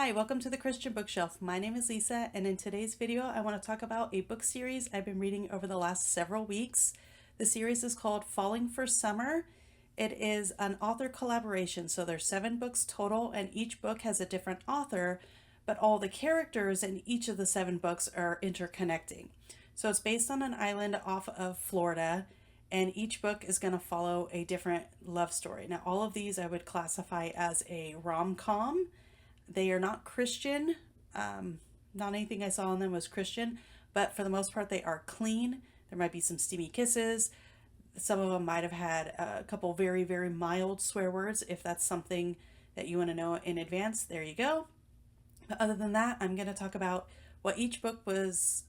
Hi, welcome to the Christian Bookshelf. My name is Lisa, and in today's video, I want to talk about a book series I've been reading over the last several weeks. The series is called Falling for Summer. It is an author collaboration, so there's 7 books total, and each book has a different author, but all the characters in each of the 7 books are interconnecting. So it's based on an island off of Florida, and each book is going to follow a different love story. Now, all of these I would classify as a rom-com. They are not Christian. Not anything I saw in them was Christian, but for the most part, they are clean. There might be some steamy kisses. Some of them might have had a couple very, very mild swear words. If that's something that you want to know in advance, there you go. But other than that, I'm going to talk about what each book was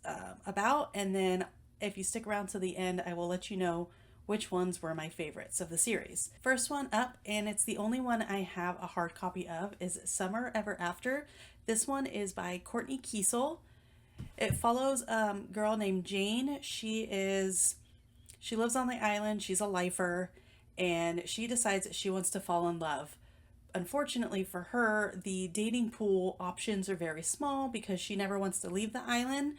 about, and then if you stick around to the end, I will let you know which ones were my favorites of the series. First one up, and it's the only one I have a hard copy of, is Summer Ever After. This one is by Courtney Kiesel. It follows a girl named Jane. She lives on the island. She's a lifer, and she decides that she wants to fall in love. Unfortunately for her, the dating pool options are very small because she never wants to leave the island.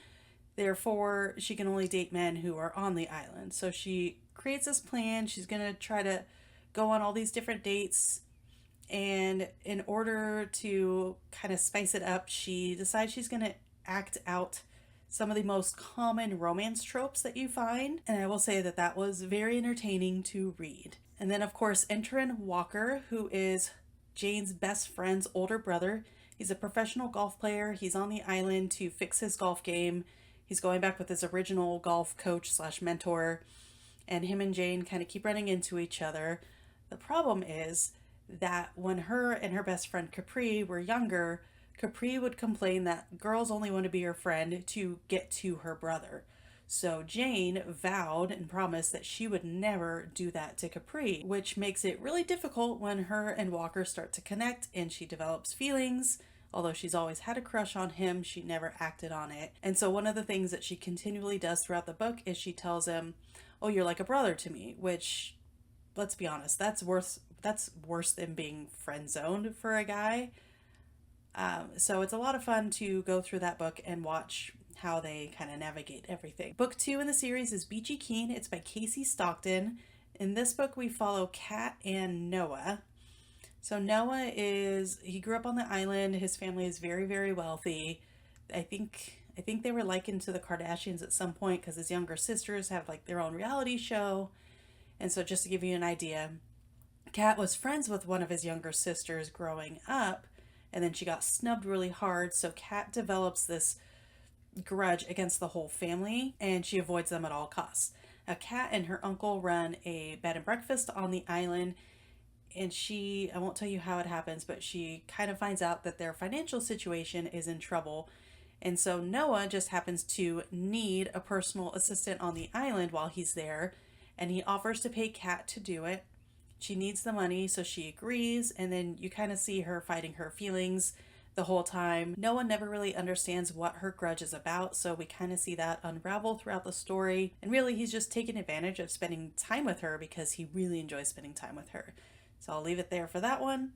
Therefore, she can only date men who are on the island. So she creates this plan. She's going to try to go on all these different dates. And in order to kind of spice it up, she decides she's going to act out some of the most common romance tropes that you find. And I will say that that was very entertaining to read. And then, of course, enter Walker, who is Jane's best friend's older brother. He's a professional golf player. He's on the island to fix his golf game. He's going back with his original golf coach / mentor, and him and Jane kind of keep running into each other. The problem is that when her and her best friend Capri were younger, Capri would complain that girls only want to be her friend to get to her brother. So Jane vowed and promised that she would never do that to Capri, which makes it really difficult when her and Walker start to connect and she develops feelings. Although she's always had a crush on him, she never acted on it. And so one of the things that she continually does throughout the book is she tells him, "Oh, you're like a brother to me," which, let's be honest, that's worse than being friend zoned for a guy. So it's a lot of fun to go through that book and watch how they kind of navigate everything. Book 2 in the series is Beachy Keen. It's by Casey Stockton. In this book, we follow Kat and Noah. So Noah he grew up on the island. His family is very, very wealthy. I think they were likened to the Kardashians at some point because his younger sisters have like their own reality show. And so just to give you an idea, Kat was friends with one of his younger sisters growing up, and then she got snubbed really hard. So Kat develops this grudge against the whole family, and she avoids them at all costs. Now, Kat and her uncle run a bed and breakfast on the island, and I won't tell you how it happens, but she kind of finds out that their financial situation is in trouble. And so Noah just happens to need a personal assistant on the island while he's there, and he offers to pay Kat to do it. She needs the money, so she agrees, and then you kind of see her fighting her feelings the whole time. Noah never really understands what her grudge is about, so we kind of see that unravel throughout the story. And really, he's just taking advantage of spending time with her because he really enjoys spending time with her. So I'll leave it there for that one.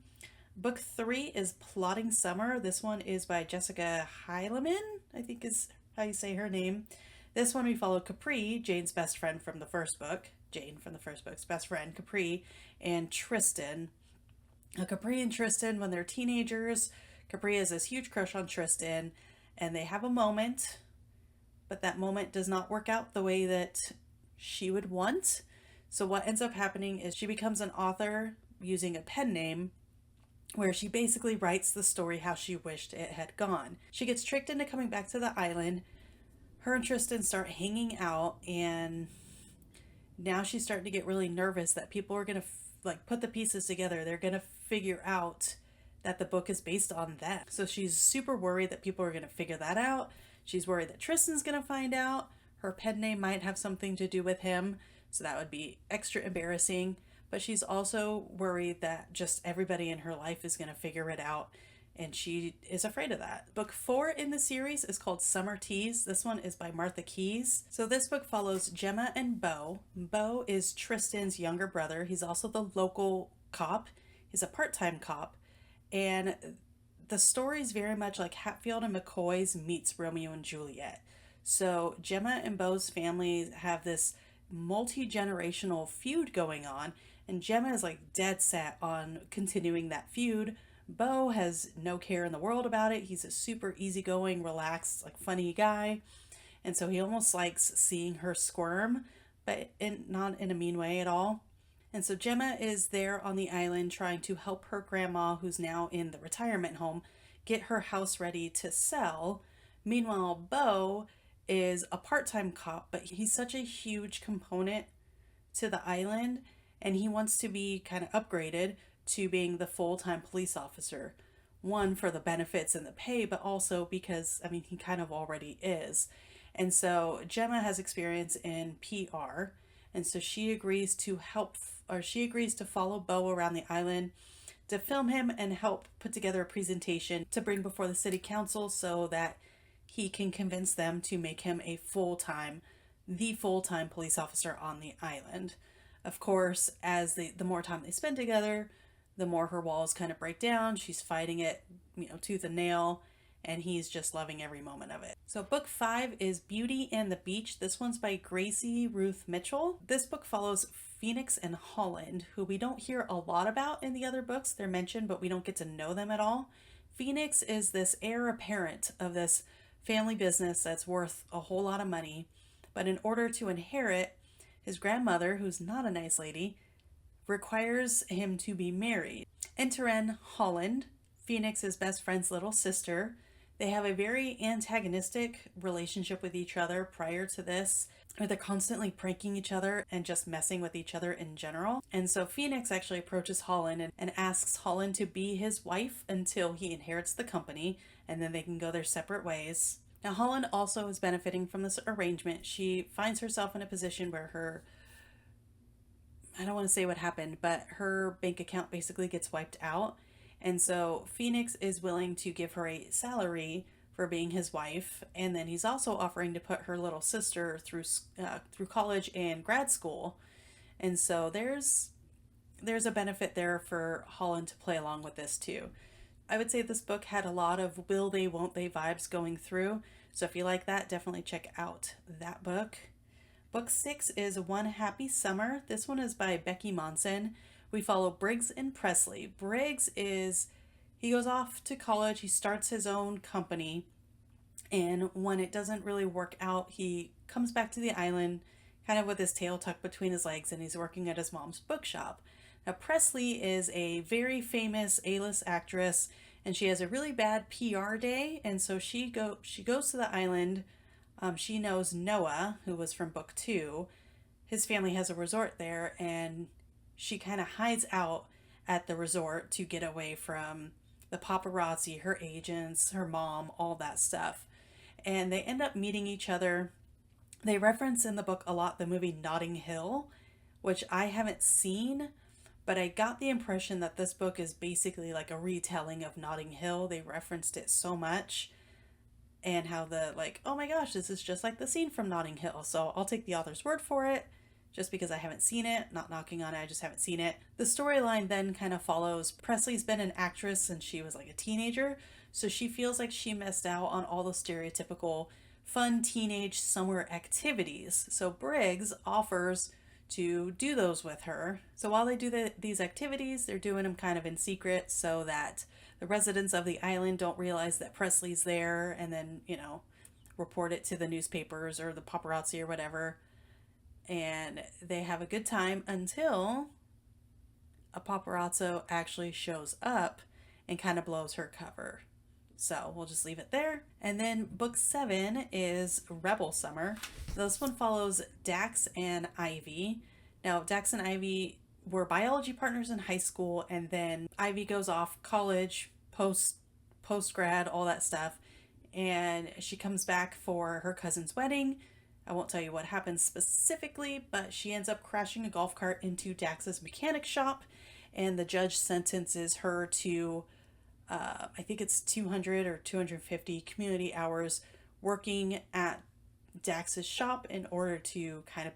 Book 3 is Plotting Summer. This one is by Jessica Heileman, I think is how you say her name. This one we follow Capri, Jane's best friend from the first book. Jane from the first book's best friend, Capri, and Tristan. Now, Capri and Tristan, when they're teenagers, Capri has this huge crush on Tristan, and they have a moment, but that moment does not work out the way that she would want. So what ends up happening is she becomes an author using a pen name, where she basically writes the story how she wished it had gone. She gets tricked into coming back to the island. Her and Tristan start hanging out, and now she's starting to get really nervous that people are going to put the pieces together. They're going to figure out that the book is based on that. So she's super worried that people are going to figure that out. She's worried that Tristan's going to find out. Her pen name might have something to do with him, so that would be extra embarrassing. But she's also worried that just everybody in her life is going to figure it out, and she is afraid of that. Book 4 in the series is called Summer Teas. This one is by Martha Keyes. So this book follows Gemma and Beau. Beau is Tristan's younger brother. He's also the local cop. He's a part-time cop, and the story's very much like Hatfield and McCoy's meets Romeo and Juliet. So Gemma and Beau's families have this multi-generational feud going on, and Gemma is like dead set on continuing that feud. Beau has no care in the world about it. He's a super easygoing, relaxed, like funny guy. And so he almost likes seeing her squirm, but not in a mean way at all. And so Gemma is there on the island trying to help her grandma, who's now in the retirement home, get her house ready to sell. Meanwhile, Beau is a part time cop, but he's such a huge component to the island, and he wants to be kind of upgraded to being the full time police officer. One, for the benefits and the pay, but also because, I mean, he kind of already is. And so Gemma has experience in PR, and so she agrees to she agrees to follow Beau around the island to film him and help put together a presentation to bring before the city council so that he can convince them to make him the full-time police officer on the island. Of course, as the more time they spend together, the more her walls kind of break down. She's fighting it, tooth and nail, and he's just loving every moment of it. So book 5 is Beauty and the Beach. This one's by Gracie Ruth Mitchell. This book follows Phoenix and Holland, who we don't hear a lot about in the other books. They're mentioned, but we don't get to know them at all. Phoenix is this heir apparent of this family business that's worth a whole lot of money, but in order to inherit, his grandmother, who's not a nice lady, requires him to be married. Enter in Holland, Phoenix's best friend's little sister. They have a very antagonistic relationship with each other prior to this, where they're constantly pranking each other and just messing with each other in general. And so Phoenix actually approaches Holland and asks Holland to be his wife until he inherits the company, and then they can go their separate ways. Now, Holland also is benefiting from this arrangement. She finds herself in a position where I don't want to say what happened, but her bank account basically gets wiped out. And so Phoenix is willing to give her a salary for being his wife, and then he's also offering to put her little sister through college and grad school. And so there's a benefit there for Holland to play along with this too. I would say this book had a lot of will they, won't they vibes going through. So if you like that, definitely check out that book. Book 6 is One Happy Summer. This one is by Becky Monson. We follow Briggs and Presley. He goes off to college, he starts his own company, and when it doesn't really work out, he comes back to the island kind of with his tail tucked between his legs, and he's working at his mom's bookshop. Now, Presley is a very famous A-list actress, and she has a really bad PR day, and so she goes to the island. She knows Noah, who was from book 2. His family has a resort there, and she kind of hides out at the resort to get away from the paparazzi, her agents, her mom, all that stuff. And they end up meeting each other. They reference in the book a lot the movie Notting Hill, which I haven't seen, but I got the impression that this book is basically like a retelling of Notting Hill. They referenced it so much, and how oh my gosh, this is just like the scene from Notting Hill. So I'll take the author's word for it, just because I haven't seen it. Not knocking on it, I just haven't seen it. The storyline then kind of follows Presley's been an actress since she was like a teenager, so she feels like she missed out on all the stereotypical fun teenage summer activities. So Briggs offers to do those with her. So while they do these activities, they're doing them kind of in secret so that the residents of the island don't realize that Presley's there, and then, report it to the newspapers or the paparazzi or whatever. And they have a good time until a paparazzo actually shows up and kind of blows her cover. So we'll just leave it there. And then book 7 is Rebel Summer. This one follows Dax and Ivy. Now, Dax and Ivy were biology partners in high school, and then Ivy goes off college, post-grad, all that stuff, and she comes back for her cousin's wedding. I won't tell you what happens specifically, but she ends up crashing a golf cart into Dax's mechanic shop, and the judge sentences her to I think it's 200 or 250 community hours working at Dax's shop in order to kind of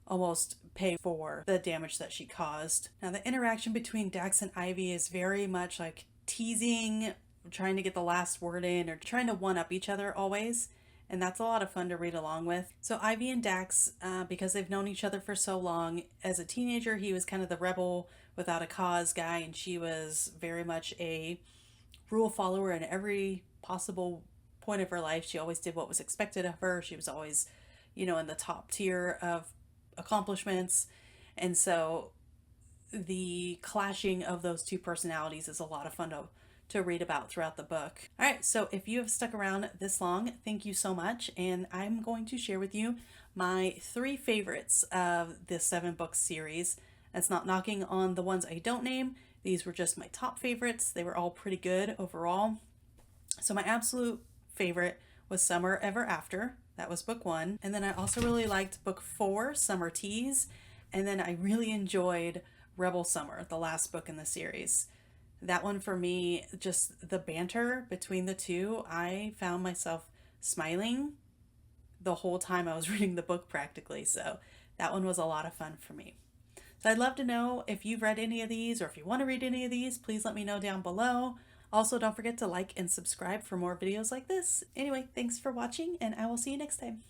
almost pay for the damage that she caused. Now, the interaction between Dax and Ivy is very much like teasing, trying to get the last word in or trying to one up each other always. And that's a lot of fun to read along with. So Ivy and Dax, because they've known each other for so long, as a teenager, he was kind of the rebel without a cause guy, and she was very much a rule follower in every possible point of her life. She always did what was expected of her. She was always, in the top tier of accomplishments. And so the clashing of those two personalities is a lot of fun to read about throughout the book. All right, so if you have stuck around this long, thank you so much. And I'm going to share with you my 3 favorites of this 7-book series. That's not knocking on the ones I don't name. These were just my top favorites. They were all pretty good overall. So my absolute favorite was Summer Ever After. That was book 1. And then I also really liked book 4, Summer Teas. And then I really enjoyed Rebel Summer, the last book in the series. That one for me, just the banter between the two, I found myself smiling the whole time I was reading the book practically. So that one was a lot of fun for me. So I'd love to know if you've read any of these or if you want to read any of these, please let me know down below. Also, don't forget to like and subscribe for more videos like this. Anyway, thanks for watching and I will see you next time.